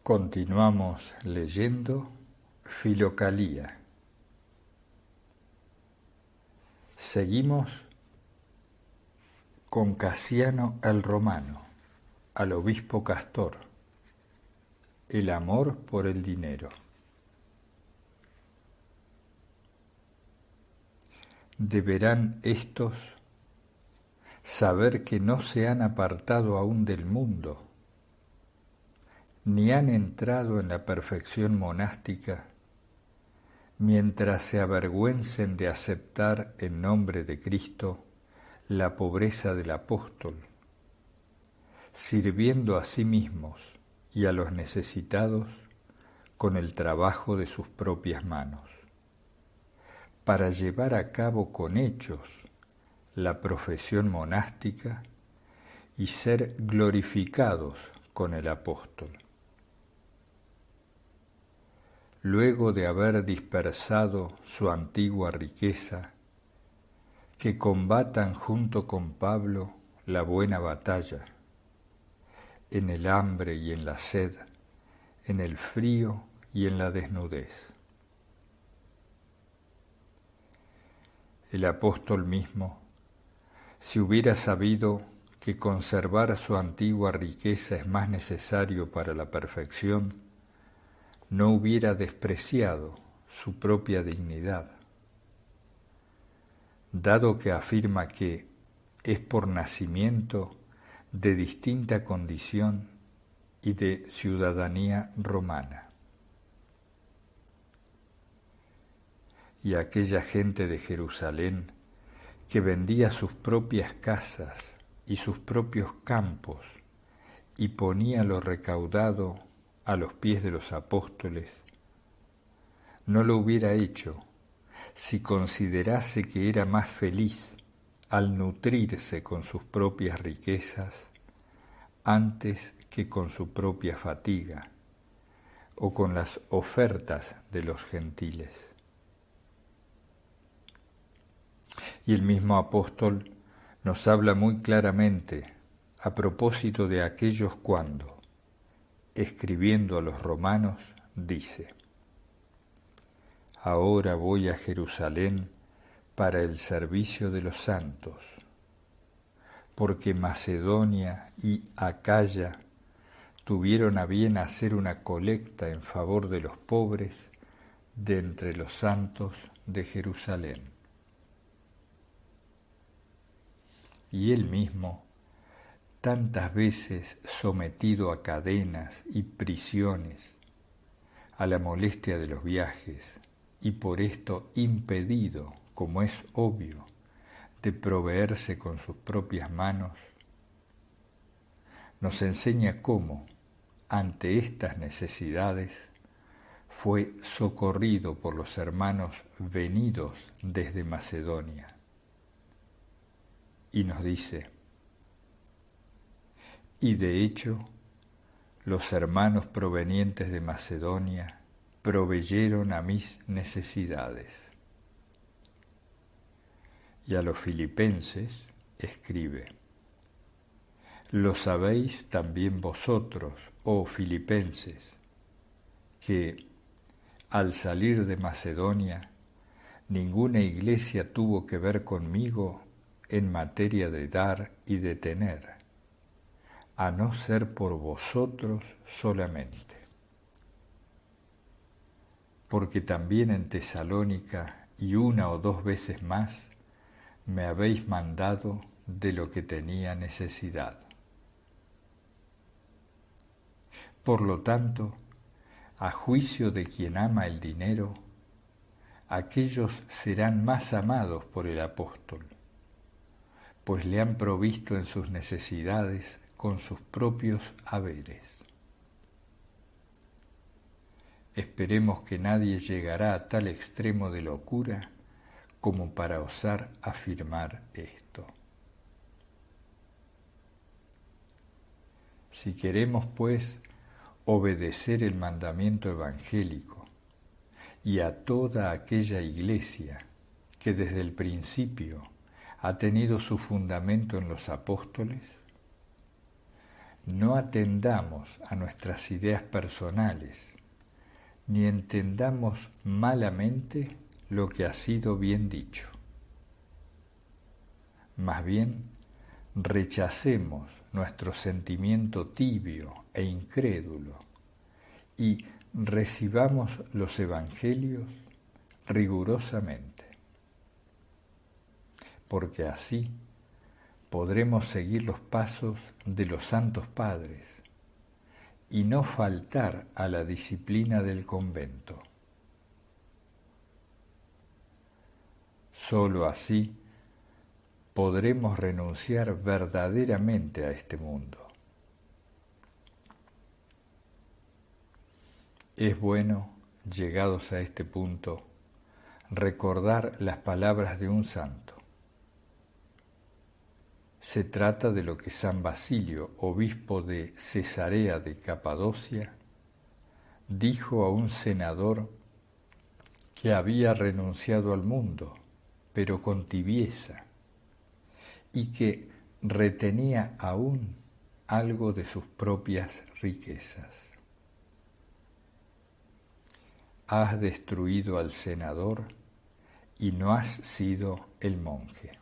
Continuamos leyendo Filocalía. Seguimos con Casiano el Romano, al obispo Castor, el amor por el dinero. Deberán éstos saber que no se han apartado aún del mundo, ni han entrado en la perfección monástica, mientras se avergüencen de aceptar en nombre de Cristo la pobreza del apóstol, sirviendo a sí mismos y a los necesitados con el trabajo de sus propias manos, para llevar a cabo con hechos la profesión monástica y ser glorificados con el apóstol. Luego de haber dispersado su antigua riqueza, que combatan junto con Pablo la buena batalla, en el hambre y en la sed, en el frío y en la desnudez. El apóstol mismo, si hubiera sabido que conservar su antigua riqueza es más necesario para la perfección, no hubiera despreciado su propia dignidad, dado que afirma que es por nacimiento de distinta condición y de ciudadanía romana. Y aquella gente de Jerusalén que vendía sus propias casas y sus propios campos y ponía lo recaudado a los pies de los apóstoles, no lo hubiera hecho si considerase que era más feliz al nutrirse con sus propias riquezas antes que con su propia fatiga o con las ofertas de los gentiles. Y el mismo apóstol nos habla muy claramente a propósito de aquellos cuando, escribiendo a los romanos, dice: Ahora voy a Jerusalén para el servicio de los santos, porque Macedonia y Acaya tuvieron a bien hacer una colecta en favor de los pobres de entre los santos de Jerusalén. Y él mismo, tantas veces sometido a cadenas y prisiones, a la molestia de los viajes, y por esto impedido, como es obvio, de proveerse con sus propias manos, nos enseña cómo, ante estas necesidades, fue socorrido por los hermanos venidos desde Macedonia. Y nos dice: y de hecho, los hermanos provenientes de Macedonia proveyeron a mis necesidades. Y a los filipenses escribe: lo sabéis también vosotros, oh filipenses, que al salir de Macedonia ninguna iglesia tuvo que ver conmigo en materia de dar y de tener, a no ser por vosotros solamente. Porque también en Tesalónica y una o dos veces más me habéis mandado de lo que tenía necesidad. Por lo tanto, a juicio de quien ama el dinero, aquellos serán más amados por el apóstol, pues le han provisto en sus necesidades con sus propios haberes. Esperemos que nadie llegará a tal extremo de locura como para osar afirmar esto. Si queremos, pues, obedecer el mandamiento evangélico y a toda aquella iglesia que desde el principio ha tenido su fundamento en los apóstoles, no atendamos a nuestras ideas personales, ni entendamos malamente lo que ha sido bien dicho. Más bien, rechacemos nuestro sentimiento tibio e incrédulo y recibamos los evangelios rigurosamente, porque así podremos seguir los pasos de los santos padres y no faltar a la disciplina del convento. Solo así podremos renunciar verdaderamente a este mundo. Es bueno, llegados a este punto, recordar las palabras de un santo. Se trata de lo que San Basilio, obispo de Cesarea de Capadocia, dijo a un senador que había renunciado al mundo, pero con tibieza, y que retenía aún algo de sus propias riquezas. Has destruido al senador y no has sido el monje.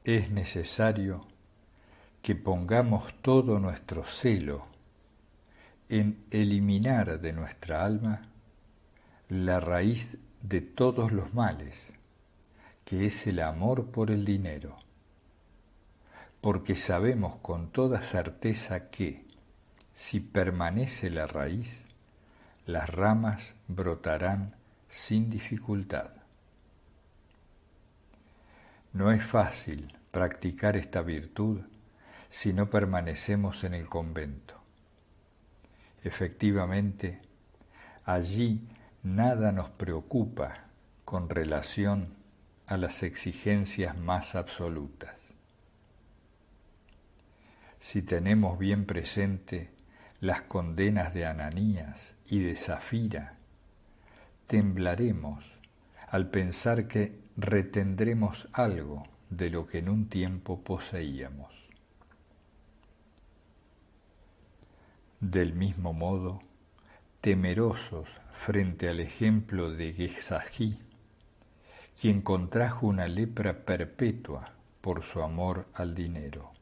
Es necesario que pongamos todo nuestro celo en eliminar de nuestra alma la raíz de todos los males, que es el amor por el dinero, porque sabemos con toda certeza que, si permanece la raíz, las ramas brotarán sin dificultad. No es fácil practicar esta virtud si no permanecemos en el convento. Efectivamente, allí nada nos preocupa con relación a las exigencias más absolutas. Si tenemos bien presente las condenas de Ananías y de Zafira, temblaremos al pensar que retendremos algo de lo que en un tiempo poseíamos. Del mismo modo, temerosos frente al ejemplo de Gehazi, quien contrajo una lepra perpetua por su amor al dinero.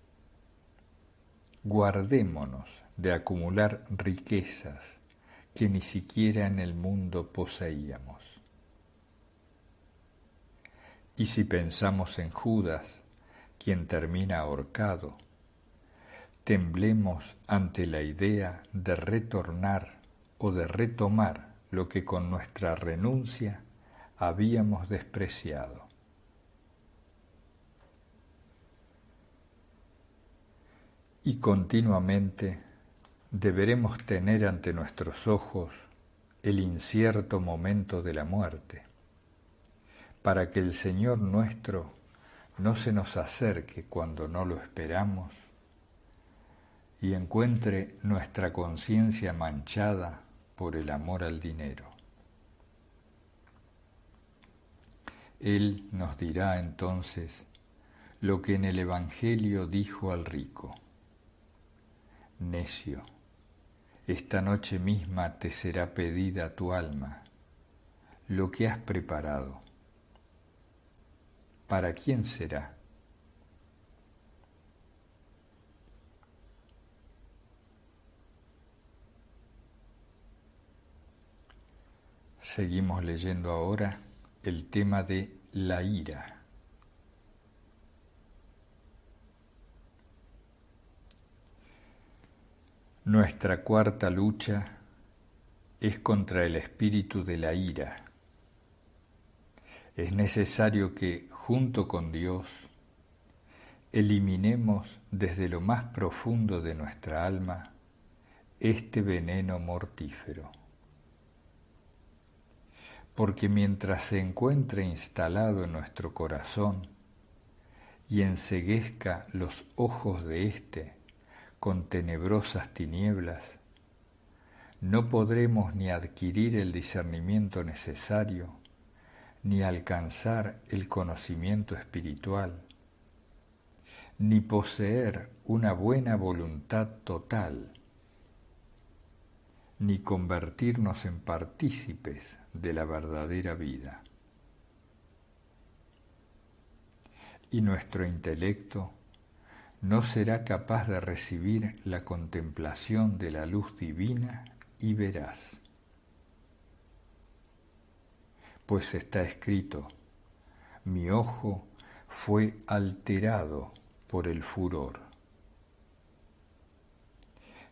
Guardémonos de acumular riquezas que ni siquiera en el mundo poseíamos. Y si pensamos en Judas, quien termina ahorcado, temblemos ante la idea de retornar o de retomar lo que con nuestra renuncia habíamos despreciado. Y continuamente deberemos tener ante nuestros ojos el incierto momento de la muerte, para que el Señor nuestro no se nos acerque cuando no lo esperamos y encuentre nuestra conciencia manchada por el amor al dinero. Él nos dirá entonces lo que en el Evangelio dijo al rico: necio, esta noche misma te será pedida tu alma, lo que has preparado. ¿Para quién será? Seguimos leyendo ahora el tema de la ira. Nuestra cuarta lucha es contra el espíritu de la ira. Es necesario que, junto con Dios, eliminemos desde lo más profundo de nuestra alma este veneno mortífero. Porque mientras se encuentre instalado en nuestro corazón y enceguezca los ojos de éste con tenebrosas tinieblas, no podremos ni adquirir el discernimiento necesario, ni alcanzar el conocimiento espiritual, ni poseer una buena voluntad total, ni convertirnos en partícipes de la verdadera vida. Y nuestro intelecto no será capaz de recibir la contemplación de la luz divina y veraz. Pues está escrito: mi ojo fue alterado por el furor.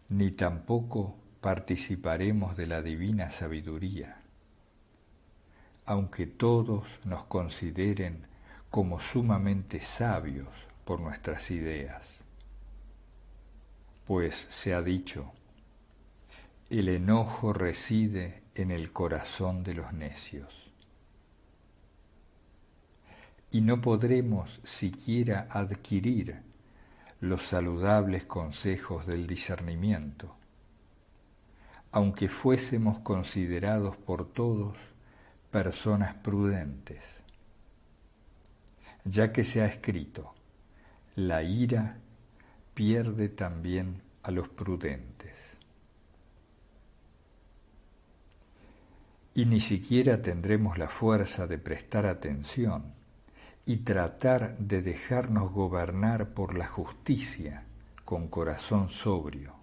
Ni tampoco participaremos de la divina sabiduría, aunque todos nos consideren como sumamente sabios por nuestras ideas. Pues se ha dicho: el enojo reside en el corazón de los necios. Y no podremos siquiera adquirir los saludables consejos del discernimiento, aunque fuésemos considerados por todos personas prudentes, ya que se ha escrito: la ira pierde también a los prudentes. Y ni siquiera tendremos la fuerza de prestar atención y tratar de dejarnos gobernar por la justicia con corazón sobrio,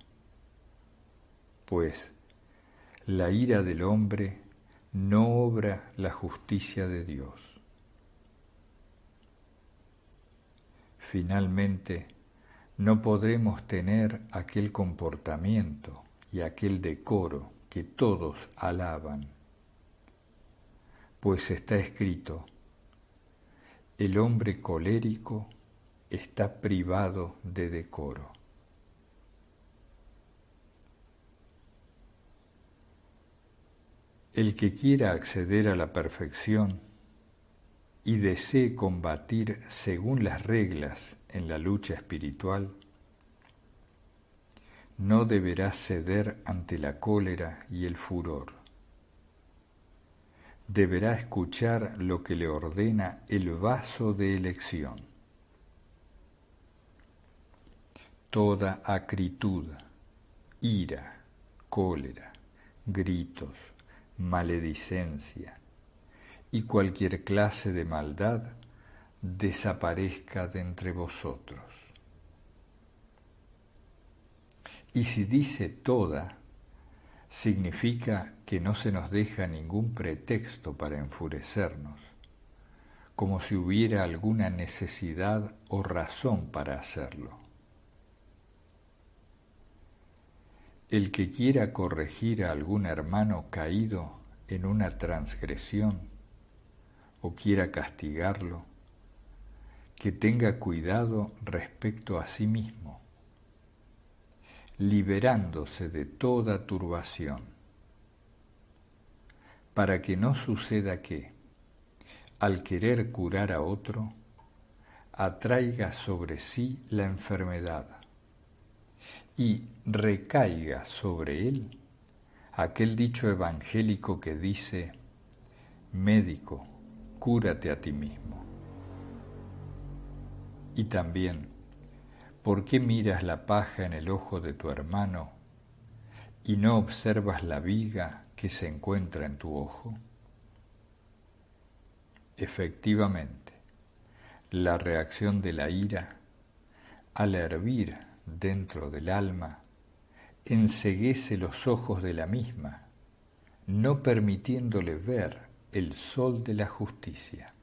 pues la ira del hombre no obra la justicia de Dios. Finalmente, no podremos tener aquel comportamiento y aquel decoro que todos alaban, pues está escrito: el hombre colérico está privado de decoro. El que quiera acceder a la perfección y desee combatir según las reglas en la lucha espiritual, no deberá ceder ante la cólera y el furor. Deberá escuchar lo que le ordena el vaso de elección. Toda acritud, ira, cólera, gritos, maledicencia y cualquier clase de maldad desaparezca de entre vosotros. Y si dice toda, significa que no se nos deja ningún pretexto para enfurecernos, como si hubiera alguna necesidad o razón para hacerlo. El que quiera corregir a algún hermano caído en una transgresión o quiera castigarlo, que tenga cuidado respecto a sí mismo, liberándose de toda turbación, para que no suceda que, al querer curar a otro, atraiga sobre sí la enfermedad y recaiga sobre él aquel dicho evangélico que dice: médico, cúrate a ti mismo. Y también: ¿por qué miras la paja en el ojo de tu hermano y no observas la viga que se encuentra en tu ojo? Efectivamente, la reacción de la ira, al hervir dentro del alma, enceguece los ojos de la misma, no permitiéndole ver el sol de la justicia.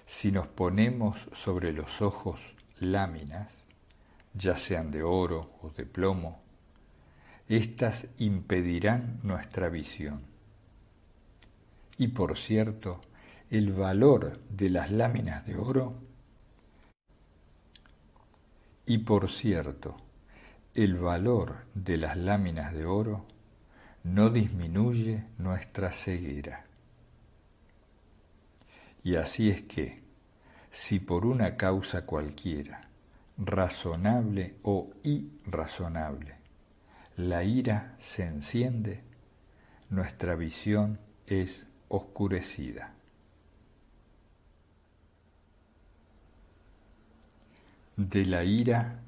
Si nos ponemos sobre los ojos láminas, ya sean de oro o de plomo, éstas impedirán nuestra visión. Y por cierto, el valor de las láminas de oro, no disminuye nuestra ceguera. Y así es que, si por una causa cualquiera, razonable o irrazonable, la ira se enciende, nuestra visión es oscurecida. De la ira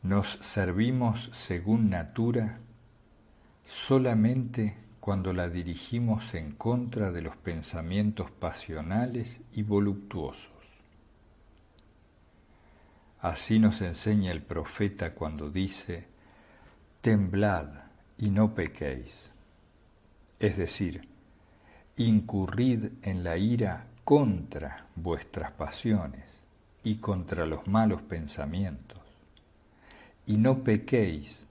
nos servimos según natura solamente cuando la dirigimos en contra de los pensamientos pasionales y voluptuosos. Así nos enseña el profeta cuando dice: temblad y no pequéis. Es decir, incurrid en la ira contra vuestras pasiones y contra los malos pensamientos, y no pequéis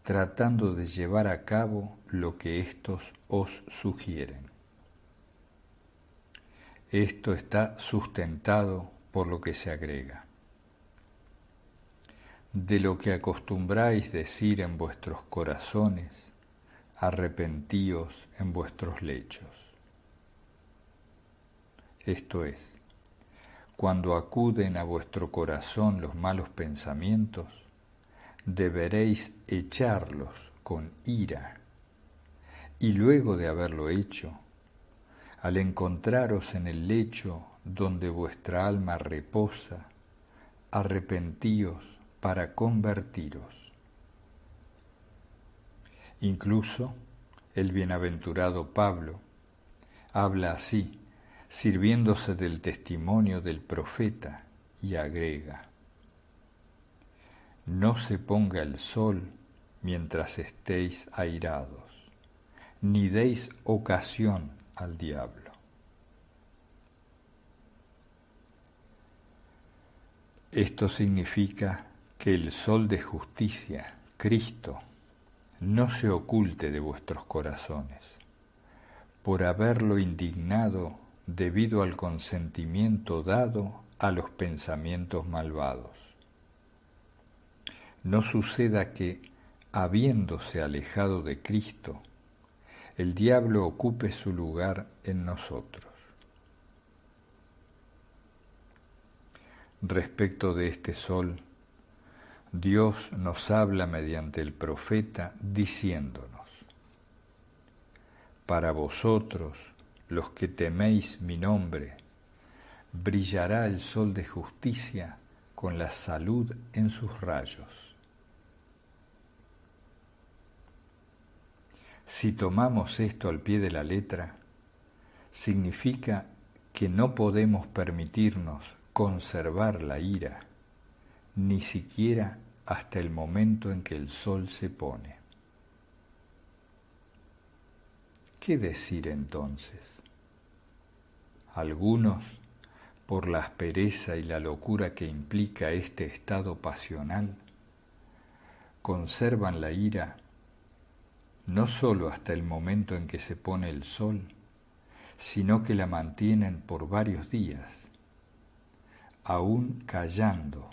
tratando de llevar a cabo lo que éstos os sugieren. Esto está sustentado por lo que se agrega: de lo que acostumbráis decir en vuestros corazones, arrepentíos en vuestros lechos. Esto es, cuando acuden a vuestro corazón los malos pensamientos, deberéis echarlos con ira, y luego de haberlo hecho, al encontraros en el lecho donde vuestra alma reposa, arrepentíos para convertiros. Incluso el bienaventurado Pablo habla así, sirviéndose del testimonio del profeta, y agrega: no se ponga el sol mientras estéis airados, ni deis ocasión al diablo. Esto significa que el sol de justicia, Cristo, no se oculte de vuestros corazones, por haberlo indignado debido al consentimiento dado a los pensamientos malvados. No suceda que, habiéndose alejado de Cristo, el diablo ocupe su lugar en nosotros. Respecto de este sol, Dios nos habla mediante el profeta diciéndonos: para vosotros, los que teméis mi nombre, brillará el sol de justicia con la salud en sus rayos. Si tomamos esto al pie de la letra, significa que no podemos permitirnos conservar la ira, ni siquiera hasta el momento en que el sol se pone. ¿Qué decir entonces? Algunos, por la aspereza y la locura que implica este estado pasional, conservan la ira no sólo hasta el momento en que se pone el sol, sino que la mantienen por varios días, aún callando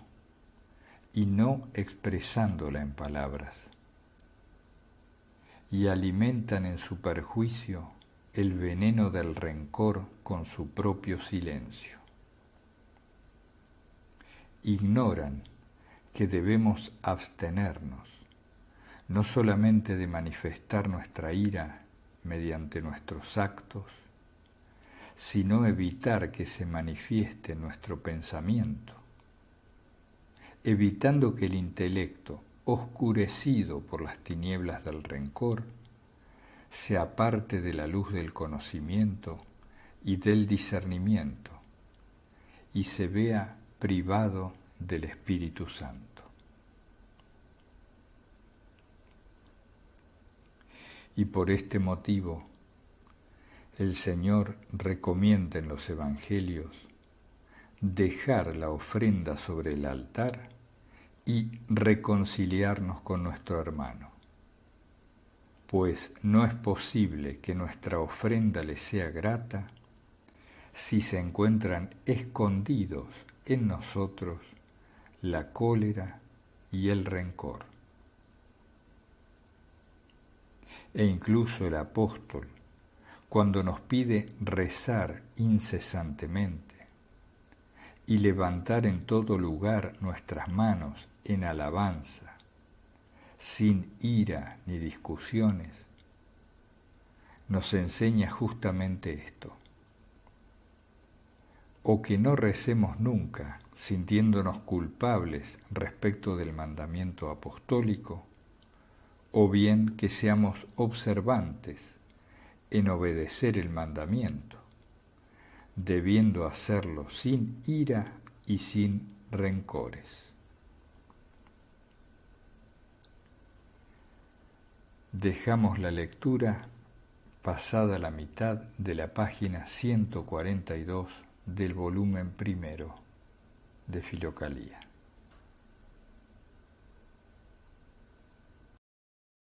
y no expresándola en palabras, y alimentan en su perjuicio el veneno del rencor con su propio silencio. Ignoran que debemos abstenernos no solamente de manifestar nuestra ira mediante nuestros actos, sino evitar que se manifieste nuestro pensamiento, evitando que el intelecto, oscurecido por las tinieblas del rencor, se aparte de la luz del conocimiento y del discernimiento, y se vea privado del Espíritu Santo. Y por este motivo, el Señor recomienda en los Evangelios dejar la ofrenda sobre el altar y reconciliarnos con nuestro hermano, pues no es posible que nuestra ofrenda le sea grata si se encuentran escondidos en nosotros la cólera y el rencor. E incluso el apóstol, cuando nos pide rezar incesantemente y levantar en todo lugar nuestras manos en alabanza, sin ira ni discusiones, nos enseña justamente esto. O que no recemos nunca sintiéndonos culpables respecto del mandamiento apostólico, o bien que seamos observantes en obedecer el mandamiento, debiendo hacerlo sin ira y sin rencores. Dejamos la lectura pasada la mitad de la página 142 del volumen primero de Filocalía.